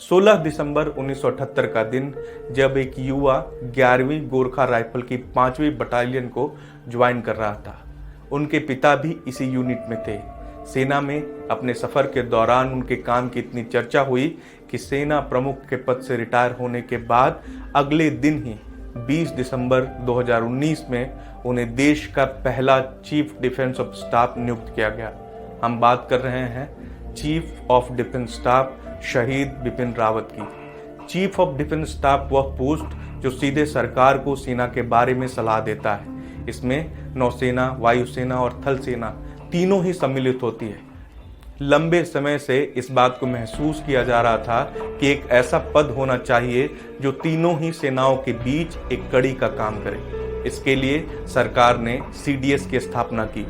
16 दिसंबर 1978 का दिन, जब एक युवा 11वीं गोरखा राइफल की 5वीं बटालियन को ज्वाइन कर रहा था। उनके पिता भी इसी यूनिट में थे। सेना में अपने सफर के दौरान उनके काम की इतनी चर्चा हुई कि सेना प्रमुख के पद से रिटायर होने के बाद अगले दिन ही 20 दिसंबर 2019 में उन्हें देश का पहला चीफ डिफेंस ऑफ स्टाफ नियुक्त किया गया। हम बात कर रहे हैं चीफ ऑफ डिफेंस स्टाफ शहीद बिपिन रावत की। चीफ ऑफ डिफेंस स्टाफ वह पोस्ट जो सीधे सरकार को सेना के बारे में सलाह देता है। इसमें नौसेना, वायुसेना और थल सेना तीनों ही सम्मिलित होती है। लंबे समय से इस बात को महसूस किया जा रहा था कि एक ऐसा पद होना चाहिए जो तीनों ही सेनाओं के बीच एक कड़ी का काम करे। इसके लिए सरकार ने सीडीएस की स्थापना की।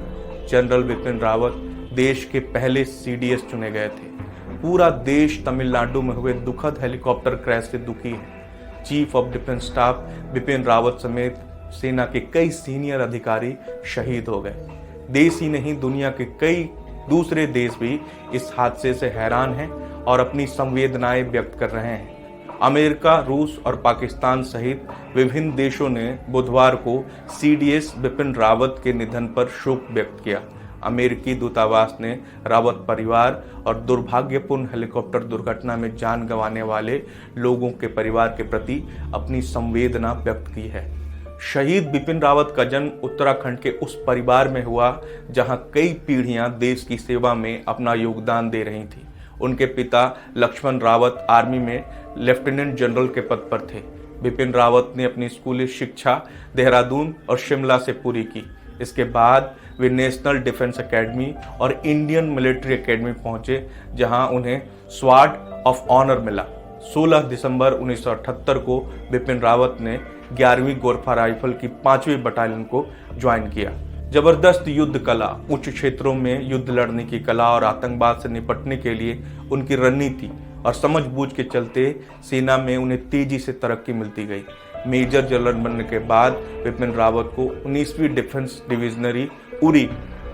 जनरल बिपिन रावत देश के पहले सीडीएस चुने गए थे। पूरा देश तमिलनाडु में हुए दुखद हेलीकॉप्टर क्रैश से दुखी है। Chief of defence staff Bipin Rawat समेत सेना के कई सीनियर अधिकारी शहीद हो गए। देश ही नहीं, दुनिया के कई दूसरे देश भी इस हादसे से हैरान हैं और अपनी संवेदनाएं व्यक्त कर रहे हैं। अमेरिका, रूस और पाकिस्तान सहित विभिन्न देशों ने बुधवार को सीडीएस बिपिन रावत के निधन पर शोक व्यक्त किया। अमेरिकी दूतावास ने रावत परिवार और दुर्भाग्यपूर्ण हेलीकॉप्टर दुर्घटना में जान गंवाने वाले लोगों के परिवार के प्रति अपनी संवेदना व्यक्त की है। शहीद बिपिन रावत का जन्म उत्तराखंड के उस परिवार में हुआ जहां कई पीढ़ियां देश की सेवा में अपना योगदान दे रही थी। उनके पिता लक्ष्मण रावत आर्मी में लेफ्टिनेंट जनरल के पद पर थे। बिपिन रावत ने अपनी स्कूली शिक्षा देहरादून और शिमला से पूरी की। इसके बाद वे नेशनल डिफेंस एकेडमी और इंडियन मिलिट्री एकेडमी पहुंचे, जहां उन्हें स्वार्ड ऑफ ऑनर मिला। 16 दिसंबर 1978 को बिपिन रावत ने 11वीं गोरखा राइफल की 5वीं बटालियन को ज्वाइन किया। जबरदस्त युद्ध कला, उच्च क्षेत्रों में युद्ध लड़ने की कला और आतंकवाद से निपटने के लिए उनकी रणनीति और समझबूझ के चलते सेना में उन्हें तेजी से तरक्की मिलती गई। मेजर जनरल बनने के बाद बिपिन रावत को 19वीं डिफेंस डिविजनरी उरी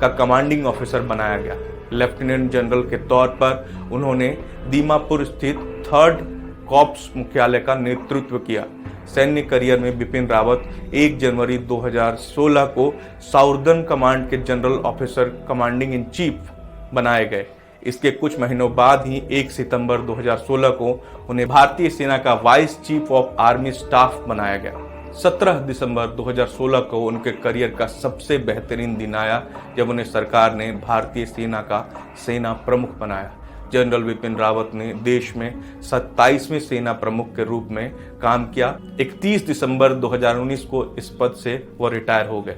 का कमांडिंग ऑफिसर बनाया गया। लेफ्टिनेंट जनरल के तौर पर उन्होंने दीमापुर स्थित 3rd कॉर्प्स मुख्यालय का नेतृत्व किया। सैन्य करियर में बिपिन रावत 1 जनवरी 2016 को साउदर्न कमांड के general officer commanding in chief बनाए गए। इसके कुछ महीनों बाद ही 1 सितंबर 2016 को उन्हें भारतीय सेना का vice chief of army staff बनाया गया। 17 दिसंबर 2016 को उनके करियर का सबसे बेहतरीन दिन आया जब उन्हें सरकार ने भारतीय सेना का सेना प्रमुख बनाया। जनरल बिपिन रावत ने देश में 27वें सेना प्रमुख के रूप में काम किया। 31 दिसंबर 2019 को इस पद से वो रिटायर हो गए।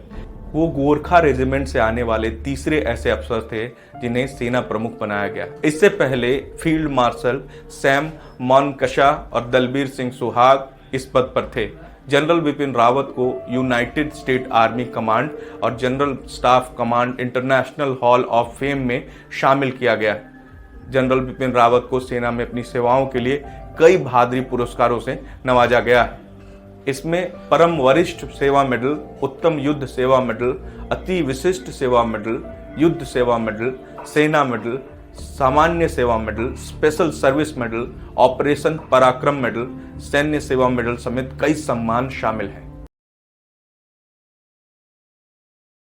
वो गोरखा रेजिमेंट से आने वाले तीसरे ऐसे अफसर थे जिन्हें सेना प्रमुख बनाया गया। इससे पहले फील्ड मार्शल सैम मोनकशा और दलबीर सिंह सुहाग इस पद पर थे। जनरल बिपिन रावत को यूनाइटेड स्टेट आर्मी कमांड और general staff command international hall of fame में शामिल किया गया। जनरल बिपिन रावत को सेना में अपनी सेवाओं के लिए कई बहादुरी पुरस्कारों से नवाजा गया है। इसमें परम वरिष्ठ सेवा मेडल, उत्तम युद्ध सेवा मेडल, अति विशिष्ट सेवा मेडल, युद्ध सेवा मेडल, सेना मेडल, सामान्य सेवा medal, special service medal, operation पराक्रम मेडल, सैन्य सेवा मेडल समेत कई सम्मान शामिल हैं।